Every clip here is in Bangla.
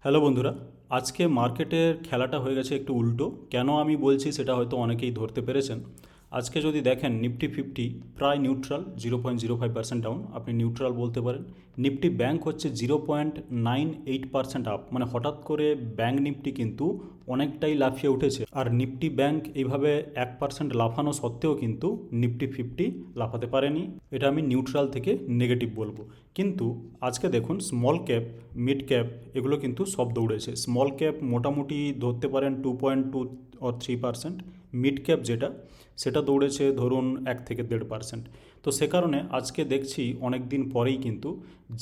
হ্যালো বন্ধুরা, আজকে মার্কেটের খেলাটা হয়ে গেছে একটু উল্টো। কেন আমি বলছি সেটা হয়তো অনেকেই ধরতে পেরেছেন। আজকে যদি দেখেন নিফটি ফিফটি প্রায় নিউট্রাল, 0.05% ডাউন, আপনি নিউট্রাল বলতে পারেন। নিফটি ব্যাংক হচ্ছে 0.98% আপ, মানে হঠাৎ করে ব্যাংক নিফটি কিন্তু অনেকটাই লাফিয়ে উঠেছে। আর নিফটি ব্যাংক এইভাবে 1% লাফানো সত্ত্বেও কিন্তু নিফটি ফিফটি লাফাতে পারেনি। এটা আমি নিউট্রাল থেকে নেগেটিভ বলবো। কিন্তু আজকে দেখুন স্মল ক্যাপ, মিড ক্যাপ এগুলো কিন্তু সব দৌড়েছে। স্মল ক্যাপ মোটামুটি ধরতে পারেন 2.2 or 3%, মিড ক্যাপ যেটা সেটা দৌড়েছে ধরুন 1 থেকে 1.5%। তো সে কারণে আজকে দেখছি অনেক দিন পরেই কিন্তু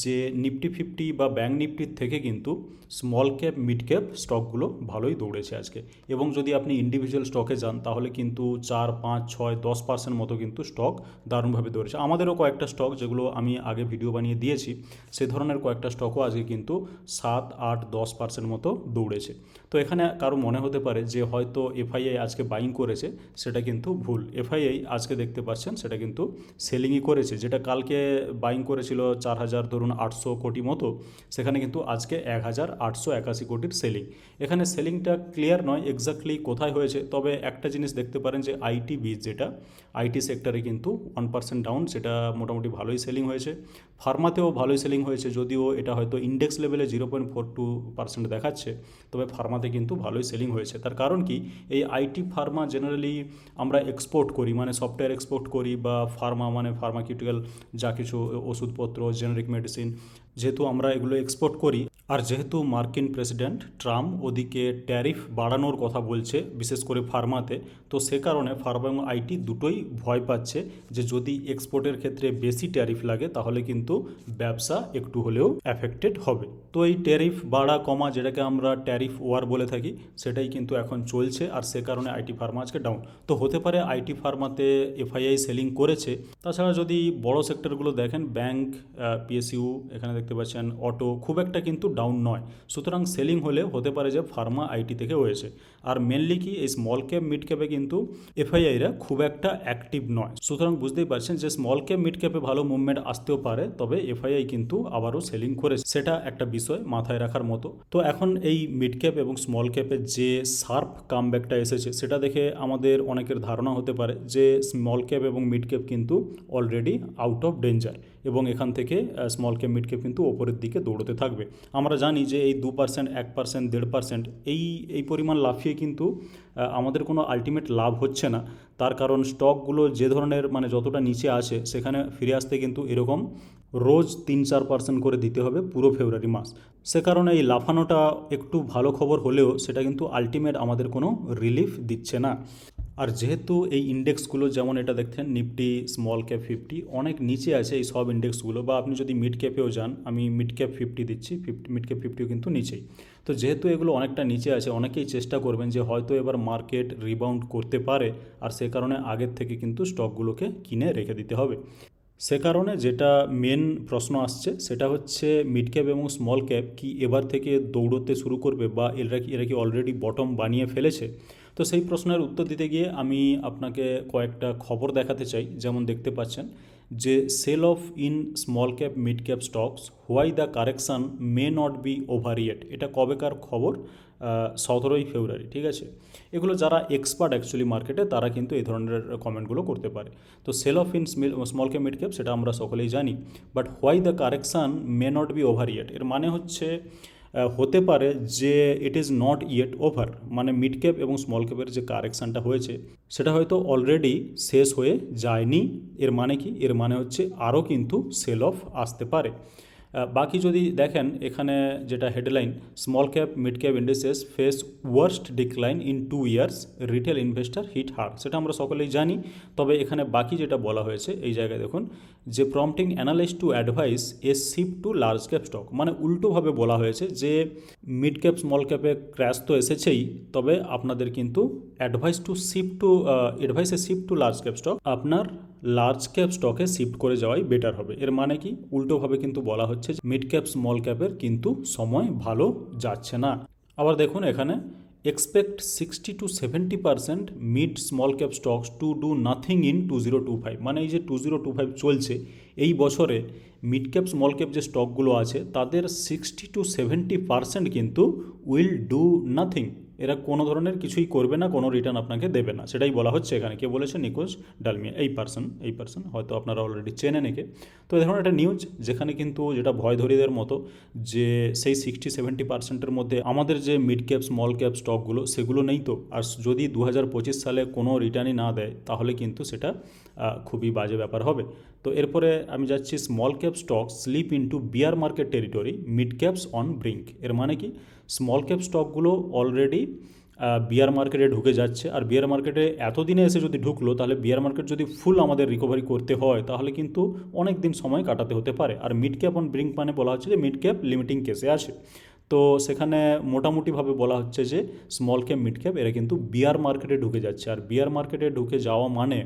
যে নিফটি ফিফটি বা ব্যাংক নিফটির থেকে কিন্তু স্মল ক্যাপ মিড ক্যাপ স্টকগুলো ভালোই দৌড়েছে আজকে। এবং যদি আপনি ইন্ডিভিজুয়াল স্টকে যান তাহলে কিন্তু 4, 5, 6, 10% মতো কিন্তু স্টক দারুণভাবে দৌড়েছে। আমাদেরও কয়েকটা স্টক যেগুলো আমি আগে ভিডিও বানিয়ে দিয়েছি, সে ধরনের কয়েকটা স্টকও আজকে কিন্তু 7, 8, 10% মতো দৌড়েছে। তো এখানে কারো মনে হতে পারে যে হয়তো এফআইআই আজকে বাইং করেছে, সেটা কিন্তু ভুল। এফআইআই আজকে দেখতে পাচ্ছেন সেটা কিন্তু সেলিংই করেছে। যেটা কালকে বাইং করেছিল 4,800 কোটি মতো, সেখানে কিন্তু আজকে 1,881 কোটির সেলিং। এখানে সেলিংটা ক্লিয়ার নয় এক্স্যাক্টলি কোথায় হয়েছে, তবে একটা জিনিস দেখতে পারেন যে আইটি বীজ যেটা আইটি সেক্টরে কিন্তু 1% ডাউন, সেটা মোটামুটি ভালোই সেলিং হয়েছে। ফার্মাতেও ভালোই সেলিং হয়েছে, যদিও এটা হয়তো ইন্ডেক্স লেভেলে 0.42% দেখাচ্ছে, তবে ফার্মাতে কিন্তু ভালোই সেলিং হয়েছে। তার কারণ কি, এই আইটি ফার্মা জেনারেলি আমরা এক্সপোর্ট করি, মানে সফটওয়্যার এক্সপোর্ট করি, বা ফার্মা মানে ফার্মাকিউটিক্যাল যা কিছু ওষুধপত্র, জেনারিক মেডিসিন, যেহেতু আমরা এগুলো এক্সপোর্ট করি। আর যেহেতু মার্কিন প্রেসিডেন্ট ট্রাম্প ওদিকে ট্যারিফ বাড়ানোর কথা বলছে বিশেষ করে ফার্মাতে, তো সে কারণে ফার্মা এবং আইটি দুটোই ভয় পাচ্ছে যে যদি এক্সপোর্টের ক্ষেত্রে বেশি ট্যারিফ লাগে তাহলে কিন্তু ব্যবসা একটু হলেও অ্যাফেক্টেড হবে। তো এই ট্যারিফ বাড়া কমা, যেটাকে আমরা ট্যারিফ ওয়ার বলে থাকি, সেটাই কিন্তু এখন চলছে। আর সে কারণে আইটি ফার্মা আজকে ডাউন। তো হতে পারে আইটি ফার্মাতে এফআইআই সেলিং করেছে। তাছাড়া যদি বড় সেক্টরগুলো দেখেন, ব্যাংক, পিএসইউ, এখানে দেখতে পাচ্ছেন অটো, খুব একটা কিন্তু ডাউন নয়। সুতরাং সেলিং হলে হতে পারে যে ফার্মা আইটি থেকে হয়েছে। আর মেনলি কি এই স্মল ক্যাপ মিড ক্যাপে কিন্তু এফআইআইরা খুব একটা অ্যাক্টিভ নয়। সুতরাং বুঝতেই পারছেন যে স্মল ক্যাপ মিড ক্যাপে ভালো মুভমেন্ট আসতেও পারে, তবে এফআইআই কিন্তু আবারও সেলিং করেছে, সেটা একটা বিষয় মাথায় রাখার মতো। তো এখন এই মিড ক্যাপ এবং স্মল ক্যাপের যে শার্প কামব্যাকটা এসেছে, সেটা দেখে আমাদের অনেকের ধারণা হতে পারে যে স্মল ক্যাপ এবং মিড ক্যাপ কিন্তু অলরেডি আউট অফ ডেঞ্জার, এবং এখান থেকে স্মল ক্যাপ মিড ক্যাপ কিন্তু ওপরের দিকে দৌড়তে থাকবে। আমরা জানি যে এই 2%, 1%, 1.5% এই পরিমাণ লাফিয়ে কিন্তু আমাদের কোনো আলটিমেট লাভ হচ্ছে না। তার কারণ স্টকগুলো যে ধরনের, মানে যতটা নিচে আছে সেখানে ফিরে আসতে কিন্তু এরকম রোজ 3-4% করে দিতে হবে পুরো ফেব্রুয়ারি মাস। সে কারণে এই লাফানোটা একটু ভালো খবর হলেও সেটা কিন্তু আলটিমেট আমাদের কোনো রিলিফ দিচ্ছে না। আর যেহেতু এই ইন্ডেক্সগুলো, যেমন এটা দেখছেন নিফটি স্মল ক্যাপ 50 অনেক নিচে আছে এই সব ইন্ডেক্সগুলো, বা আপনি যদি মিড ক্যাপেও যান, আমি মিড ক্যাপ 50 দিচ্ছি, মিড ক্যাপ 50ও কিন্তু নিচেই। তো যেহেতু এগুলো অনেকটা নিচে আছে, অনেকেই চেষ্টা করবেন যে হয়তো এবার মার্কেট রিবাউন্ড করতে পারে, আর সে কারণে আগের থেকে কিন্তু স্টকগুলোকে কিনে রেখে দিতে হবে। সে কারণে যেটা মেন প্রশ্ন আসছে সেটা হচ্ছে মিড ক্যাপ এবং স্মল ক্যাপ কি এবার থেকে দৌড়তে শুরু করবে, বা এরা কি অলরেডি বটম বানিয়ে ফেলেছে। তো সেই প্রশ্নের উত্তর দিতে গিয়ে আমি আপনাকে কয়েকটা খবর দেখাতে চাই। যেমন দেখতে পাচ্ছেন যে sell off in small cap mid cap stocks, why the correction may not be over yet. এটা কবেকার খবর? 17ই ফেব্রুয়ারি, ঠিক আছে। এগুলো যারা এক্সপার্ট অ্যাকচুয়ালি মার্কেটে, তারা কিন্তু এই ধরনের কমেন্টগুলো করতে পারে। তো sell off in small cap mid cap সেটা আমরা সকলেই জানি, but why the correction may not be over yet, এর মানে হচ্ছে হতে পারে যে it is not yet over, মানে মিড ক্যাপ এবং স্মল ক্যাপের যে কারেকশানটা হয়েছে সেটা হয়তো অলরেডি শেষ হয়ে যায়নি। এর মানে কি? এর মানে হচ্ছে আরও কিন্তু সেল অফ আসতে পারে। বাকি যদি দেখেন এখানে যেটা headline, small cap mid cap indices face worst decline in 2 years, retail investor hit hard, সেটা আমরা সকলেই জানি। তবে এখানে বাকি যেটা বলা হয়েছে এই জায়গায় দেখুন, যে prompting analyst to advise a shift to large cap stock, মানে উল্টোভাবে বলা হয়েছে যে মিড ক্যাপ স্মল ক্যাপে ক্র্যাশ তো এসেছেই, তবে আপনাদের কিন্তু advise a shift to large cap stock, আপনার লার্জ ক্যাপ স্টকে শিফট করে যাওয়াই বেটার হবে। এর মানে কি? উল্টোভাবে কিন্তু বলা হচ্ছে মিড ক্যাপ স্মল ক্যাপের কিন্তু সময় ভালো যাচ্ছে না। আবার দেখুন এখানে expect 60 to 70% mid small cap stocks to do nothing in 2025, মানে এই যে 2025 চলছে এই বছরে মিড ক্যাপ স্মল ক্যাপ যে স্টকগুলো আছে তাদের 60 to 70% কিন্তু উইল ডু নাথিং, এরা কোনো ধরনের কিছুই করবে না, কোনো রিটার্ন আপনাকে দেবে না, সেটাই বলা হচ্ছে এখানে। কে বলেছে? নিকোজ ডালমিয়া, এই পার্সন হয়তো আপনারা অলরেডি চেনেন একে। তো দেখুন একটা নিউজ যেখানে কিন্তু যেটা ভয়ধরীদের মতো যে সেই 60-70%-এর মধ্যে আমাদের যে মিড ক্যাপ স্মল ক্যাপ স্টকগুলো সেগুলো নেই তো, আর যদি 2025 সালে কোনো রিটার্নই না দেয় তাহলে কিন্তু সেটা খুবই বাজে ব্যাপার হবে। তো এরপরে আমি যাচ্ছি small cap stock slip into bear market territory, mid caps on brink. এর মানে কি? স্মল ক্যাপ স্টকগুলো অলরেডি বিয়ার মার্কেটে ঢুকে যাচ্ছে, আর বিয়ার মার্কেটে এতদিনে এসে যদি ঢুকলো তাহলে বিয়ার মার্কেট যদি ফুল আমাদের রিকভারি করতে হয় তাহলে কিন্তু অনেক দিন সময় কাটাতে হতে পারে। আর মিড ক্যাপ অন ব্রিঙ্ক মানে বলা হচ্ছে যে মিড ক্যাপ লিমিটিং কেসে আছে, তো সেখানে মোটামুটিভাবে বলা হচ্ছে যে স্মল ক্যাপ মিড ক্যাপ এরা কিন্তু বিয়ার মার্কেটে ঢুকে যাচ্ছে। আর বিয়ার মার্কেটে ঢুকে যাওয়া মানে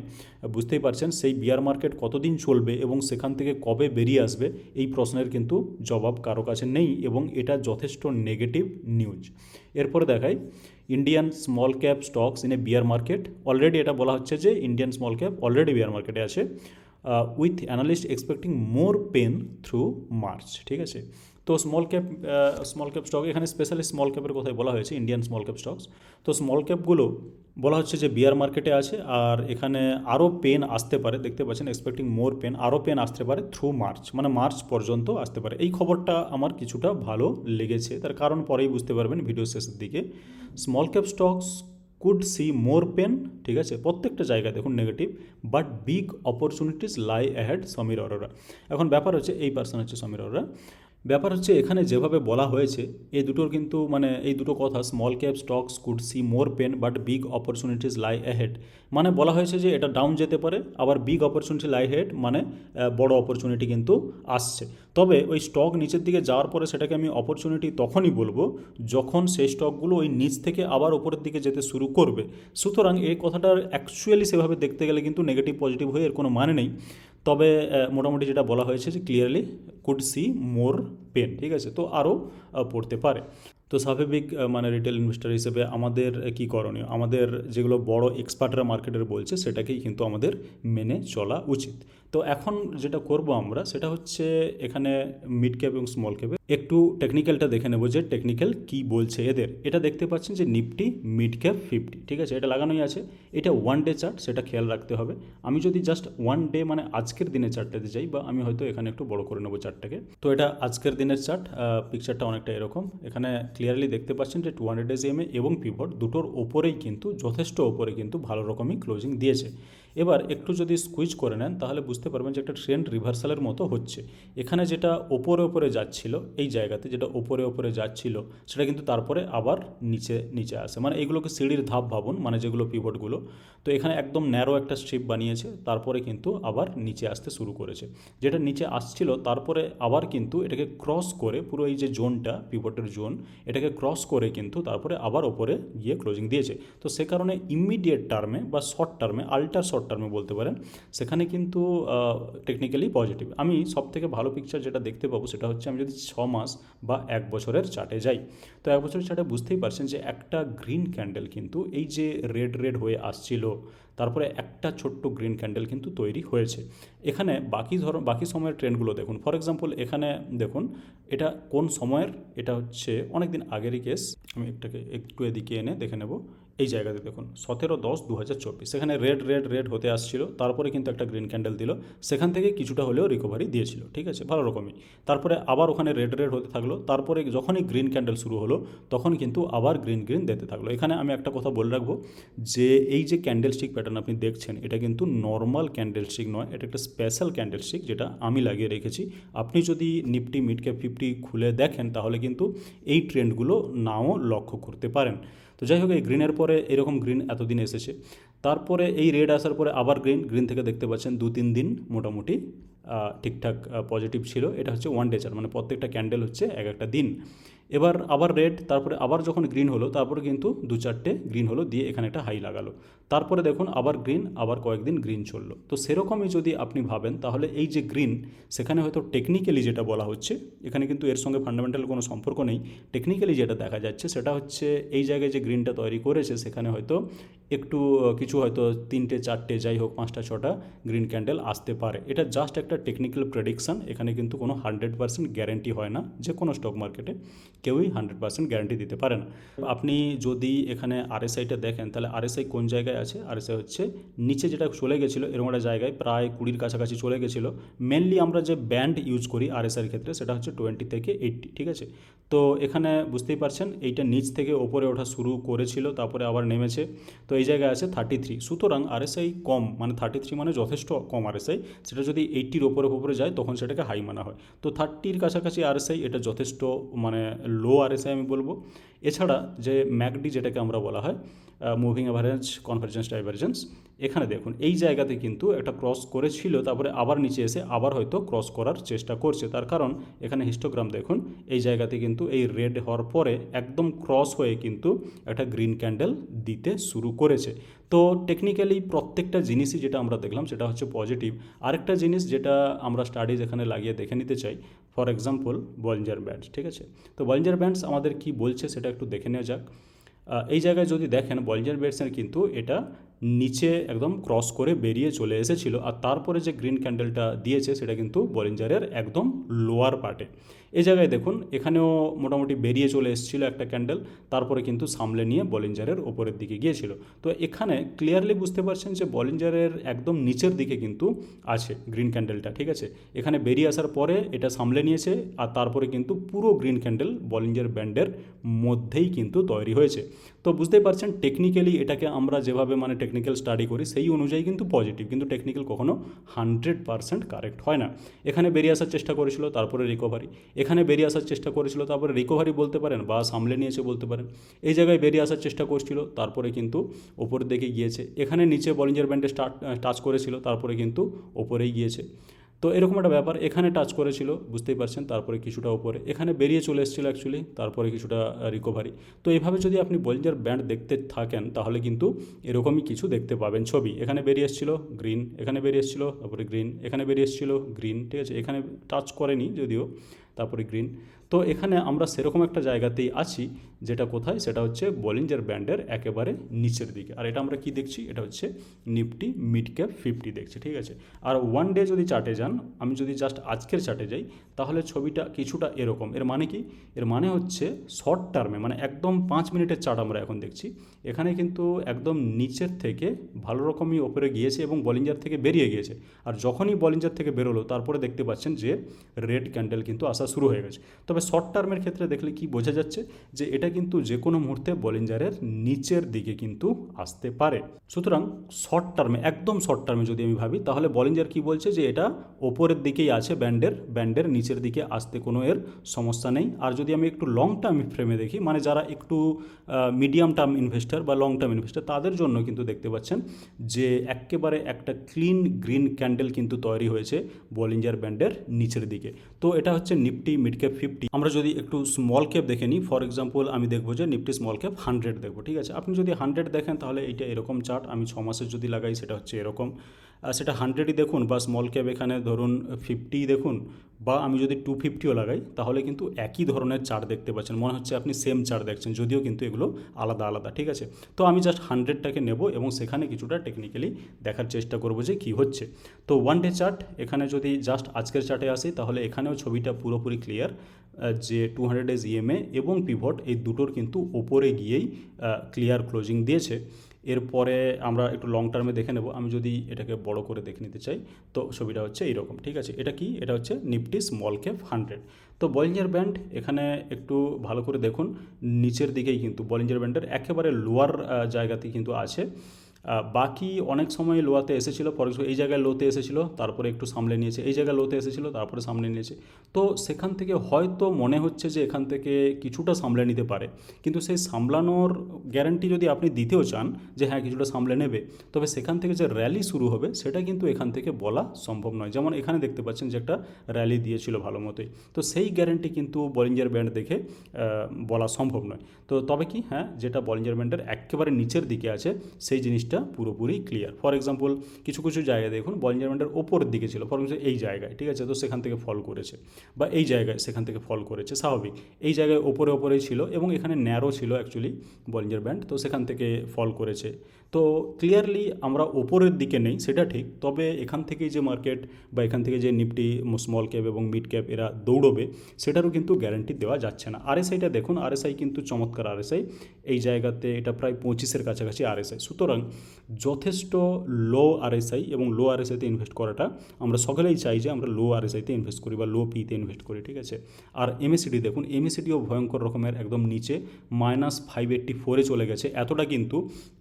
বুঝতেই পারছেন সেই বিয়ার মার্কেট কতদিন চলবে এবং সেখান থেকে কবে বেরিয়ে আসবে এই প্রশ্নের কিন্তু জবাব কারো কাছে নেই, এবং এটা যথেষ্ট নেগেটিভ নিউজ। এরপরে দেখাই Indian small cap stocks in a bear market. Already এটা বলা হচ্ছে যে Indian small cap already bear মার্কেটে আছে, with analyst expecting more pain through March. ঠিক আছে, তো স্মল ক্যাপ স্টক এখানে স্পেশালি স্মল ক্যাপের কথাই বলা হয়েছে, ইন্ডিয়ান স্মল ক্যাপ স্টকস। তো স্মল ক্যাপগুলো বলা হচ্ছে যে বিয়ার মার্কেটে আছে, আর এখানে আরও পেন আসতে পারে, দেখতে পাচ্ছেন এক্সপেক্টিং মোর পেন, আরও পেন আসতে পারে থ্রু মার্চ, মানে মার্চ পর্যন্ত আসতে পারে। এই খবরটা আমার কিছুটা ভালো লেগেছে, তার কারণ পরেই বুঝতে পারবেন ভিডিও শেষের দিকে। Small cap stocks could see more pain, ঠিক আছে, প্রত্যেকটা জায়গায় দেখুন negative, but big opportunities lie ahead Samir Arora. এখন ব্যাপার হচ্ছে এই পার্সন হচ্ছে সমীর অরোরা। ব্যাপার হচ্ছে এখানে যেভাবে বলা হয়েছে এই দুটোর কিন্তু মানে এই দুটো কথা, small cap stocks could see more pain but big opportunities lie ahead, মানে বলা হয়েছে যে এটা ডাউন যেতে পারে, আবার বিগ অপরচুনিটি লাই হেড মানে বড় অপরচুনিটি কিন্তু আসছে। তবে ওই স্টক নিচের দিকে যাওয়ার পরে সেটাকে আমি অপরচুনিটি তখনই বলবো যখন সেই স্টকগুলো ওই নিচ থেকে আবার ওপরের দিকে যেতে শুরু করবে। সুতরাং এই কথাটার অ্যাকচুয়ালি সেভাবে দেখতে গেলে কিন্তু নেগেটিভ পজিটিভ হয়ে এর কোনো মানে নেই। তবে মোটামুটি যেটা বলা হয়েছে যে clearly could see more pain, ঠিক আছে, তো আরও পড়তে পারে। তো স্বাভাবিক মানে রিটেল ইনভেস্টার হিসেবে আমাদের কী করণীয়? আমাদের যেগুলো বড় এক্সপার্টরা মার্কেটের বলছে সেটাকেই কিন্তু আমাদের মেনে চলা উচিত। তো এখন যেটা করব আমরা সেটা হচ্ছে এখানে মিড ক্যাপ এবং স্মল ক্যাপে একটু টেকনিক্যালটা দেখে নেব যে টেকনিক্যাল কী বলছে এদের। এটা দেখতে পাচ্ছেন যে নিফটি মিড ক্যাপ 50, ঠিক আছে, এটা লাগানোই আছে। এটা ওয়ান ডে চার্ট, সেটা খেয়াল রাখতে হবে। আমি যদি জাস্ট ওয়ান ডে মানে আজকের দিনের চার্টটাতে যাই, বা আমি হয়তো এখানে একটু বড় করে নেবো চার্টটাকে, তো এটা আজকের দিনের চার্ট, পিকচারটা অনেকটা এরকম। এখানে ক্লিয়ারলি দেখতে পাচ্ছেন যে 200 ডেজ এমএ এবং পিভট দুটোর ওপরেই কিন্তু যথেষ্ট ওপরে কিন্তু ভালো রকমই ক্লোজিং দিয়েছে। এবার একটু যদি স্কুইজ করে নেন তাহলে বুঝতে পারবেন যে একটা ট্রেন্ড রিভার্সালের মতো হচ্ছে। এখানে যেটা ওপরে যাচ্ছিল, এই জায়গাতে যেটা ওপরে যাচ্ছিল সেটা কিন্তু তারপরে আবার নিচে আসে, মানে এইগুলোকে সিঁড়ির ধাপ ভাবুন, মানে যেগুলো পিভটগুলো। তো এখানে একদম ন্যারো একটা স্ট্রিপ বানিয়েছে, তারপরে কিন্তু আবার নিচে আসতে শুরু করেছে। যেটা নিচে আসছিল তারপরে আবার কিন্তু এটাকে ক্রস করে পুরো এই যে জোনটা পিভটের জোন, এটাকে ক্রস করে কিন্তু তারপরে আবার ওপরে গিয়ে ক্লোজিং দিয়েছে। তো সে কারণে ইমিডিয়েট টার্মে বা শর্ট টার্মে, আল্ট্রা শর্ট টার্মে বলতে পারেন, সেখানে কিন্তু টেকনিক্যালি পজিটিভ। আমি সবথেকে ভালো পিকচার যেটা দেখতে পাবো সেটা হচ্ছে আমি যদি 6 মাস বা 1 বছরের চার্টে যাই, তো 1 বছরের চার্টে বুঝতেই পারছেন যে একটা গ্রিন ক্যান্ডেল কিন্তু এই যে রেড হয়ে আসছিল, তারপরে একটা ছোট্ট গ্রিন ক্যান্ডেল কিন্তু তৈরি হয়েছে। এখানে বাকি সময়ের ট্রেন্ডগুলো দেখুন। ফর এক্সাম্পল এখানে দেখুন এটা কোন সময়ের, এটা হচ্ছে অনেক দিন আগেরই কেস। আমি এটাকে একটু এদিকে এনে দেখে নেব। এই জায়গাতে দেখুন 17/10/2024, সেখানে রেড হতে আসছিল, তারপরে কিন্তু একটা গ্রিন ক্যান্ডেল দিল, সেখান থেকে কিছুটা হলেও রিকভারি দিয়েছিল, ঠিক আছে, ভালো রকমই। তারপরে আবার ওখানে রেড হতে থাকলো, তারপরে যখনই গ্রিন ক্যান্ডেল শুরু হলো তখন কিন্তু আবার গ্রিন দিতে থাকলো। এখানে আমি একটা কথা বলে রাখবো যে এই যে ক্যান্ডেলস্টিক প্যাটার্ন আপনি দেখছেন এটা কিন্তু নর্মাল ক্যান্ডেলস্টিক নয়, এটা একটা স্পেশাল ক্যান্ডেলস্টিক যেটা আমি লাগিয়ে রেখেছি। আপনি যদি নিফটি মিড ক্যাপ 50 খুলে দেখেন তাহলে কিন্তু এই ট্রেন্ডগুলো নাও লক্ষ্য করতে পারেন। তো যাই হোক, এই গ্রিনের পরে এরকম গ্রিন এতদিন এসেছে, তারপরে এই রেড আসার পরে আবার গ্রিন থেকে দেখতে পাচ্ছেন 2-3 দিন মোটামুটি ঠিকঠাক পজিটিভ ছিল। এটা হচ্ছে ওয়ান ডে চার্ট, মানে প্রত্যেকটা ক্যান্ডেল হচ্ছে এক একটা দিন। এবার আবার রেড, তারপরে আবার যখন গ্রিন হলো তারপরে কিন্তু দু চারটে গ্রিন হলো, দিয়ে এখানে একটা হাই লাগালো, তারপরে দেখুন আবার গ্রিন, আবার কয়েকদিন গ্রিন চললো। তো সেরকমই যদি আপনি ভাবেন তাহলে এই যে গ্রিন, সেখানে হয়তো টেকনিক্যালি যেটা বলা হচ্ছে, এখানে কিন্তু এর সঙ্গে ফান্ডামেন্টাল কোনো সম্পর্ক নেই, টেকনিক্যালি যেটা দেখা যাচ্ছে সেটা হচ্ছে এই জায়গায় যে গ্রিনটা তৈরি করেছে সেখানে হয়তো একটু কিছু হয়তো তিনটে চারটে যাই হোক পাঁচটা ছটা গ্রিন ক্যান্ডেল আসতে পারে। এটা জাস্ট একটা টেকনিক্যাল প্রেডিকশান, এখানে কিন্তু কোনো 100% গ্যারেন্টি হয় না, যে কোনো স্টক মার্কেটে কেউই 100% গ্যারেন্টি দিতে পারে না। আপনি যদি এখানে আরএসআইটা দেখেন তাহলে আরএসআই কোন জায়গায় আছে, আরএসআই হচ্ছে নিচে যেটা চলে গেছিলো এরকম একটা জায়গায় প্রায় 20 কাছাকাছি চলে গেছিলো। মেনলি আমরা যে ব্যান্ড ইউজ করি আরএসআইয়ের ক্ষেত্রে সেটা হচ্ছে 20 থেকে 80, ঠিক আছে। তো এখানে বুঝতেই পারছেন এইটা নিচ থেকে ওপরে ওঠা শুরু করেছিল, তারপরে আবার নেমেছে, তো এই জায়গায় আছে 33। সুতরাং আরএসআই কম, মানে 33 মানে যথেষ্ট কম আরএসআই, সেটা যদি 80-র ওপরে যায় তখন সেটাকে হাই মানা হয়। তো 30-র কাছাকাছি আরএসআই, এটা যথেষ্ট মানে লো আরএসআই আমি বলবো। এছাড়া যে ম্যাকডি যেটাকে আমরা বলা হয় মুভিং অ্যাভারেজ কনভার্জেন্স ডাইভারজেন্স, এখানে দেখুন এই জায়গাতে কিন্তু একটা ক্রস করেছিল, তারপরে আবার নিচে এসে আবার হয়তো ক্রস করার চেষ্টা করছে। তার কারণ এখানে হিস্টোগ্রাম দেখুন, এই জায়গাতে কিন্তু এই রেড হওয়ার পরে একদম ক্রস হয়ে কিন্তু একটা গ্রিন ক্যান্ডেল দিতে শুরু করেছে। তো টেকনিক্যালি প্রত্যেকটা জিনিসই যেটা আমরা দেখলাম সেটা হচ্ছে পজিটিভ। আরেকটা জিনিস যেটা আমরা স্টাডিজ এখানে লাগিয়ে দেখে নিতে চাই, ফর এক্সাম্পল বলিঞ্জার ব্যান্ডস, ঠিক আছে। তো বলিঞ্জার ব্যান্ডস আমাদের কি বলছে সেটা একটু দেখে নেওয়া যাক। এই জায়গায় যদি দেখেন বলিঞ্জার ব্যান্ডসের কিন্তু এটা নিচে একদম ক্রস করে বেরিয়ে চলে এসেছিল, আর তারপরে যে গ্রিন ক্যান্ডেলটা দিয়েছে সেটা কিন্তু বলিঞ্জারের একদম লোয়ার পার্টে। এই জায়গায় দেখুন এখানেও মোটামুটি বেরিয়ে চলে এসেছিলো একটা ক্যান্ডেল, তারপরে কিন্তু সামলে নিয়ে বলিঞ্জারের ওপরের দিকে গিয়েছিল। তো এখানে ক্লিয়ারলি বুঝতে পারছেন যে বলিঞ্জারের একদম নিচের দিকে কিন্তু আছে গ্রিন ক্যান্ডেলটা, ঠিক আছে। এখানে বেরিয়ে আসার পরে এটা সামলে নিয়েছে, আর তারপরে কিন্তু পুরো গ্রিন ক্যান্ডেল বলিঞ্জার ব্যান্ডের মধ্যেই কিন্তু তৈরি হয়েছে। তো বুঝতেই পারছেন টেকনিক্যালি এটাকে আমরা যেভাবে মানে টেকনিক্যাল স্টাডি করি সেই অনুযায়ী কিন্তু পজিটিভ, কিন্তু টেকনিক্যাল কখনো 100% কারেক্ট হয় না। এখানে বেরিয়ে আসার চেষ্টা করেছিল, তারপরে রিকভারি, এখানে বেরিয়ে আসার চেষ্টা করেছিল, তারপরে রিকভারি বলতে পারেন বা সামলে নিয়েছে বলতে পারেন। এই জায়গায় বেরিয়ে আসার চেষ্টা করছিল, তারপরে কিন্তু ওপরের দিকে গিয়েছে। এখানে নিচে বলিঞ্জার ব্যান্ডে টাচ করেছিল, তারপরে কিন্তু ওপরেই গিয়েছে। তো এরকম একটা ব্যাপার, এখানে টাচ করেছিল বুঝতেই পারছেন, তারপরে কিছুটা উপরে, এখানে বেরিয়ে চলে এসেছিলো অ্যাকচুয়ালি, তারপরে কিছুটা রিকভারি। তো এইভাবে যদি আপনি বলিঞ্জার ব্যান্ড দেখতে থাকেন তাহলে কিন্তু এরকমই কিছু দেখতে পাবেন ছবি। এখানে বেরিয়ে এসেছিলো গ্রিন, এখানে বেরিয়ে এসেছিলো, তারপরে গ্রিন, এখানে বেরিয়ে এসেছিলো গ্রিন, ঠিক আছে, এখানে টাচ করেনি যদিও, তারপরে গ্রিন। তো এখানে আমরা সেরকম একটা জায়গাতেই আছি, যেটা কোথায়, সেটা হচ্ছে বলিঞ্জার ব্যান্ডের একেবারে নিচের দিকে। আর এটা আমরা কি দেখছি, এটা হচ্ছে নিফটি মিড ক্যাপ 50 দেখছি, ঠিক আছে। আর ওয়ান ডে যদি চার্টে যান, আমি যদি জাস্ট আজকের চার্টে যাই তাহলে ছবিটা কিছুটা এরকম। এর মানে কি, এর মানে হচ্ছে শর্ট টার্মে, মানে একদম 5 মিনিটের চার্ট আমরা এখন দেখছি, এখানে কিন্তু একদম নিচের থেকে ভালো রকমই ওপরে গিয়েছে এবং বলিঞ্জার থেকে বেরিয়ে গিয়েছে। আর যখনই বলিঞ্জার থেকে বেরোলো তারপরে দেখতে পাচ্ছেন যে রেড ক্যান্ডেল কিন্তু আসা শুরু হয়ে গেছে। তবে শর্ট টার্মের ক্ষেত্রে দেখলে কি বোঝা যাচ্ছে যে এটা কিন্তু যে কোনো মুহূর্তে বলিঞ্জারের নিচের দিকে কিন্তু আসতে পারে। সুতরাং শর্ট টার্মে, একদম শর্ট টার্মে যদি আমি ভাবি তাহলে বলিঞ্জার কি বলছে যে এটা ওপরের দিকেই আছে, ব্যান্ডের নিচের দিকে আসতে কোনো এর সমস্যা নেই। আর যদি আমি একটু লং টার্ম ফ্রেমে দেখি, মানে যারা একটু মিডিয়াম টার্ম ইনভেস্টার বা লং টার্ম ইনভেস্টার, তাদের জন্য কিন্তু দেখতে পাচ্ছেন যে একেবারে একটা ক্লিন গ্রিন ক্যান্ডেল কিন্তু তৈরি হয়েছে বলিঞ্জার ব্যান্ডের নিচের দিকে। তো এটা হচ্ছে নিফটি মিড ক্যাপ 50। আমরা যদি একটু স্মল ক্যাপ দেখে নিই, ফর এক্সাম্পল আমি দেখবো যে নিফটি স্মল ক্যাপ 100 দেখবো, ঠিক আছে। আপনি যদি 100 দেখেন তাহলে এইটা এরকম চার্ট, আমি 6 মাসের যদি লাগাই সেটা হচ্ছে এরকম, সেটা 100ই দেখুন, বা স্মল ক্যাপ এখানে ধরুন 50 দেখুন, বা আমি যদি 250ও লাগাই তাহলে কিন্তু একই ধরনের চার্ট দেখতে পাচ্ছেন, মনে হচ্ছে আপনি সেম চার্ট দেখছেন, যদিও কিন্তু এগুলো আলাদা আলাদা, ঠিক আছে। তো আমি জাস্ট 100টাকে নেব এবং সেখানে কিছুটা টেকনিক্যালি দেখার চেষ্টা করব যে কী হচ্ছে। তো ওয়ান ডে চার্ট, এখানে যদি জাস্ট আজকের চার্টে আসি তাহলে এখানেও ছবিটা পুরোপুরি ক্লিয়ার, যে 200 ডেজ ইএমএ এবং পিভট এই দুটোর কিন্তু ওপরে গিয়েই ক্লিয়ার ক্লোজিং দিয়েছে। এরপরে আমরা একটু লং টার্মে দেখে নেব, আমি যদি এটাকে বড় করে দেখে নিতে চাই তো ছবিটা হচ্ছে এইরকম, ঠিক আছে। এটা কি, এটা হচ্ছে নিফটি স্মল ক্যাপ 100। তো বলিঞ্জার ব্যান্ড এখানে একটু ভালো করে দেখুন, নিচের দিকেই কিন্তু বলিঞ্জার ব্যান্ডের একেবারে লোয়ার জায়গাতেই কিন্তু আছে। বাকি অনেক সময় লোয়াতে এসেছিলো, ফর এক্সাম্পল এই জায়গায় লোতে এসেছিলো, তারপরে একটু সামলে নিয়েছে, এই জায়গায় লোতে এসেছিলো, তারপরে সামলে নিয়েছে। তো সেখান থেকে হয়তো মনে হচ্ছে যে এখান থেকে কিছুটা সামলে নিতে পারে, কিন্তু সেই সামলানোর গ্যারান্টি যদি আপনি দিতেও চান যে হ্যাঁ কিছুটা সামলে নেবে, তবে সেখান থেকে যে র্যালি শুরু হবে সেটা কিন্তু এখান থেকে বলা সম্ভব নয়। যেমন এখানে দেখতে পাচ্ছেন যে একটা র্যালি দিয়েছিল ভালো মতোই, তো সেই গ্যারান্টি কিন্তু বলিঞ্জার ব্যান্ড দেখে বলা সম্ভব নয়। তো তবে কি হ্যাঁ, যেটা বলিঞ্জার ব্যান্ডের একেবারে নিচের দিকে আছে সেই জিনিসটা পুরোপুরি ক্লিয়ার। ফর এক্সাম্পল কিছু কিছু জায়গায় দেখুন বলিঞ্জার ব্যান্ডের ওপরের দিকে ছিল, ফর এক্সাম্পল এই জায়গায়, ঠিক আছে, তো সেখান থেকে ফল করেছে, বা এই জায়গায় সেখান থেকে ফল করেছে, স্বাভাবিক। এই জায়গায় ওপরেই ছিল এবং এখানে ন্যারো ছিল অ্যাকচুয়ালি বলিঞ্জার ব্যান্ড, তো সেখান থেকে ফল করেছে। তো ক্লিয়ারলি আমরা ওপরের দিকে নেই সেটা ঠিক, তবে এখান থেকেই যে মার্কেট বা এখান থেকে যে নিফটি স্মল ক্যাপ এবং মিড ক্যাপ এরা দৌড়বে সেটারও কিন্তু গ্যারান্টি দেওয়া যাচ্ছে না। আরএসআইটা দেখুন, আরএসআই কিন্তু চমৎকার আরএসআই, এই জায়গাতে এটা প্রায় 25-এর কাছাকাছি আরএসআই। সুতরাং যথেষ্ট লো আরএসআই, এবং লো আরএসআইতে ইনভেস্ট করাটা আমরা সকলেই চাই যে আমরা লো আরএসআইতে ইনভেস্ট করি বা লো পিতে ইনভেস্ট করি, ঠিক আছে। আর এমএসিডি দেখুন, এমএসিডিও ভয়ঙ্কর রকমের একদম নিচে -584-এ চলে গেছে। এতটা কিন্তু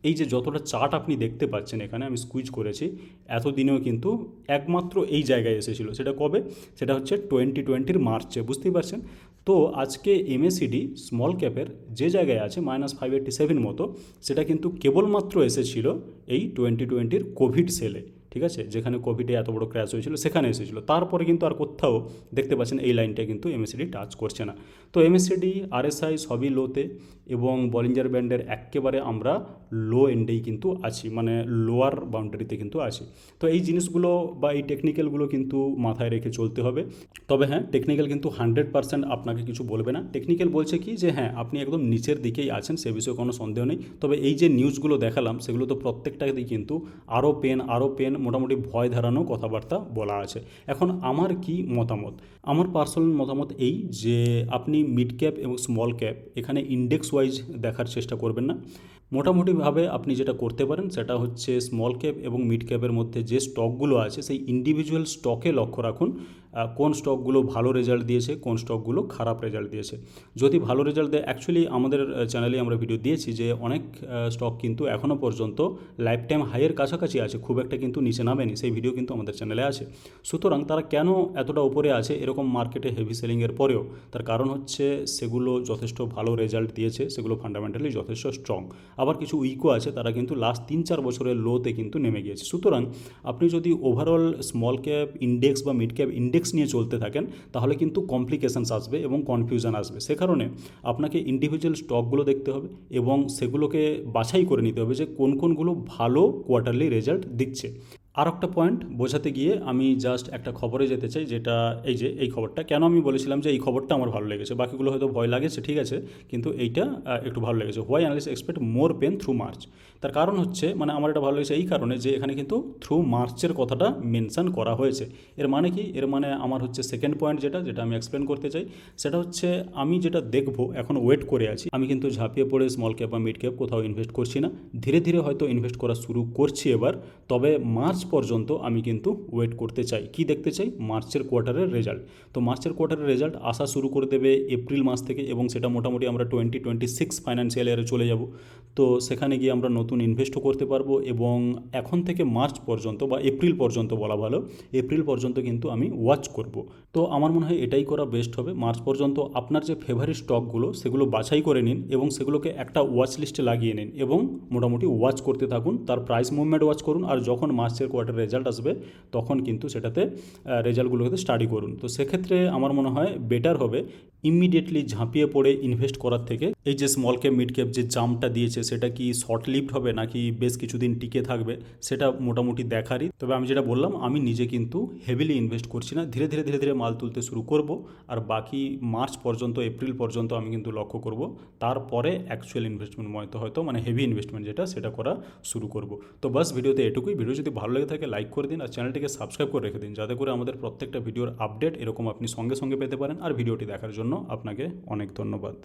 এই যে যতটা চার্ট আপনি দেখতে পাচ্ছেন এখানে আমি স্কুইজ করেছি, এতদিনেও কিন্তু একমাত্র এই জায়গায় এসেছিল। সেটা কবে? সেটা হচ্ছে 2020-র মার্চে, বুঝতেই পারছেন। তো আজকে এমএসিডি স্মল ক্যাপের যে জায়গায় আছে -587 মতো, সেটা কিন্তু কেবলমাত্র এসেছিল এই 2020-র কোভিড সেলে, ঠিক আছে, যেখানে কোভিডে এত বড় ক্র্যাশ হয়েছিল সেখানে এসেছিল। তারপরে কিন্তু আর কোথাও দেখতে পাচ্ছেন এই লাইনটা কিন্তু এমএসিডি টাচ করছে না। তো এমএসিডি আরএসআই সবই লোতে, এবং বলিঞ্জার ব্যান্ডের একেবারে আমরা লো এন্ডেই কিন্তু আছি, মানে লোয়ার বাউন্ডারিতে কিন্তু আছি। তো এই জিনিসগুলো বা এই টেকনিক্যালগুলো কিন্তু মাথায় রেখে চলতে হবে। তবে হ্যাঁ, টেকনিক্যাল কিন্তু 100% আপনাকে কিছু বলবে না। টেকনিক্যাল বলছে কি যে হ্যাঁ আপনি একদম নিচের দিকেই আছেন, সে বিষয়ে কোনো সন্দেহ নেই। তবে এই যে নিউজগুলো দেখালাম সেগুলো তো প্রত্যেকটাতেই কিন্তু আরও পেন মোটামুটি ভয় ধারানো কথাবার্তা বলা আছে। এখন আমার কি মতামত? আমার পার্সোনাল মতামত এই যে আপনি মিড ক্যাপ এবং স্মল ক্যাপ এখানে ইন্ডেক্স ওয়াইজ দেখার চেষ্টা করবেন না। মোটামুটিভাবে আপনি যেটা করতে পারেন সেটা হচ্ছে স্মল ক্যাপ এবং মিড ক্যাপের মধ্যে যে স্টকগুলো আছে সেই ইন্ডিভিজুয়াল স্টকে লক্ষ্য রাখুন, কোন স্টকগুলো ভালো রেজাল্ট দিয়েছে, কোন স্টকগুলো খারাপ রেজাল্ট দিয়েছে। যদি ভালো রেজাল্ট দেয়, অ্যাকচুয়ালি আমাদের চ্যানেলে আমরা ভিডিও দিয়েছি যে অনেক স্টক কিন্তু এখনও পর্যন্ত লাইফ টাইম হাইয়ের কাছাকাছি আছে, খুব একটা কিন্তু নিচে নামেনি, সেই ভিডিও কিন্তু আমাদের চ্যানেলে আছে। সুতরাং তারা কেন এতটা উপরে আছে এরকম মার্কেটে হেভি সেলিংয়ের পরেও? তার কারণ হচ্ছে সেগুলো যথেষ্ট ভালো রেজাল্ট দিয়েছে, সেগুলো ফান্ডামেন্টালি যথেষ্ট স্ট্রং। আবার কিছু উইকও আছে, তারা কিন্তু লাস্ট 3-4 বছরের লোতে কিন্তু নেমে গিয়েছে। সুতরাং আপনি যদি ওভারঅল স্মল ক্যাপ ইন্ডেক্স বা মিড ক্যাপ ইন্ডেক্স নিয়ে চলতে থাকেন তাহলে কিন্তু কমপ্লিকেশানস আসবে এবং কনফিউশন আসবে। সে কারণে আপনাকে ইন্ডিভিজুয়াল স্টকগুলো দেখতে হবে এবং সেগুলোকে বাছাই করে নিতে হবে যে কোনগুলো ভালো কোয়ার্টারলি রেজাল্ট দিচ্ছে। আর একটা পয়েন্ট বোঝাতে গিয়ে আমি জাস্ট একটা খবরে যেতে চাই, যেটা এই যে এই খবরটা, কেন আমি বলেছিলাম যে এই খবরটা আমার ভালো লেগেছে, বাকিগুলো হয়তো ভয় লাগেছে, ঠিক আছে, কিন্তু এইটা একটু ভালো লেগেছে। Why analyst expect more pain through March. তার কারণ হচ্ছে, মানে আমার এটা ভালো লেগেছে এই কারণে যে এখানে কিন্তু থ্রু মার্চের কথাটা মেনশান করা হয়েছে। এর মানে কি? এর মানে আমার হচ্ছে সেকেন্ড পয়েন্ট যেটা আমি এক্সপ্লেন করতে চাই, সেটা হচ্ছে আমি যেটা দেখবো, এখন ওয়েট করে আছি। আমি কিন্তু ঝাঁপিয়ে পড়ে স্মল ক্যাপ বা মিড ক্যাপ কোথাও ইনভেস্ট করছি না, ধীরে ধীরে হয়তো ইনভেস্ট করা শুরু করছি এবার। তবে মার্চ পর্যন্ত আমি কিন্তু ওয়েট করতে চাই। কি দেখতে চাই? মার্চের কোয়ার্টারের রেজাল্ট। তো মার্চের কোয়ার্টারের রেজাল্ট আসা শুরু করে দেবে এপ্রিল মাস থেকে, এবং সেটা মোটামুটি আমরা 2026 ফাইন্যান্সিয়াল ইয়ারে চলে যাব। তো সেখানে গিয়ে আমরা নতুন ইনভেস্টও করতে পারবো, এবং এখন থেকে মার্চ পর্যন্ত বা এপ্রিল পর্যন্ত বলা ভালো, এপ্রিল পর্যন্ত কিন্তু আমি ওয়াচ করব। তো আমার মনে হয় এটাই করা বেস্ট হবে। মার্চ পর্যন্ত আপনার যে ফেভারিট স্টকগুলো সেগুলো বাছাই করে নিন এবং সেগুলোকে একটা ওয়াচ লিস্টে লাগিয়ে নিন এবং মোটামুটি ওয়াচ করতে থাকুন, তার প্রাইস মুভমেন্ট ওয়াচ করুন। আর যখন মার্চের কোয়ার্টার রেজাল্ট আসবে তখন কিন্তু সেটাতে রেজাল্টগুলোকে স্টাডি করুন। তো সেক্ষেত্রে আমার মনে হয় বেটার হবে ইমিডিয়েটলি ঝাঁপিয়ে পড়ে ইনভেস্ট করার থেকে এই যে স্মল ক্যাপ মিড ক্যাপ যে জাম্পটা দিয়েছে সেটা কি শর্ট লিভড হবে নাকি বেশ কিছুদিন টিকে থাকবে সেটা মোটামুটি দেখারই। তবে আমি যেটা বললাম, আমি নিজে কিন্তু হেভিলি ইনভেস্ট করছি না, ধীরে ধীরে মাল তুলতে শুরু করব। আর বাকি মার্চ পর্যন্ত এপ্রিল পর্যন্ত আমি কিন্তু লক্ষ্য করব, তারপরে অ্যাকচুয়াল ইনভেস্টমেন্ট হয়তো মানে হেভি ইনভেস্টমেন্ট সেটা করা শুরু করব। তো বাস ভিডিওতে এটুকুই। ভিডিও যদি ভালো লেগে থাকে লাইক করে দিন আর চ্যানেলটিকে সাবস্ক্রাইব করে রেখে দিন, যাতে করে আমাদের প্রত্যেকটা ভিডিওর আপডেট এরকম আপনি সঙ্গে সঙ্গে পেতে পারেন। আর ভিডিওটি দেখার জন্য আপনাকে অনেক ধন্যবাদ।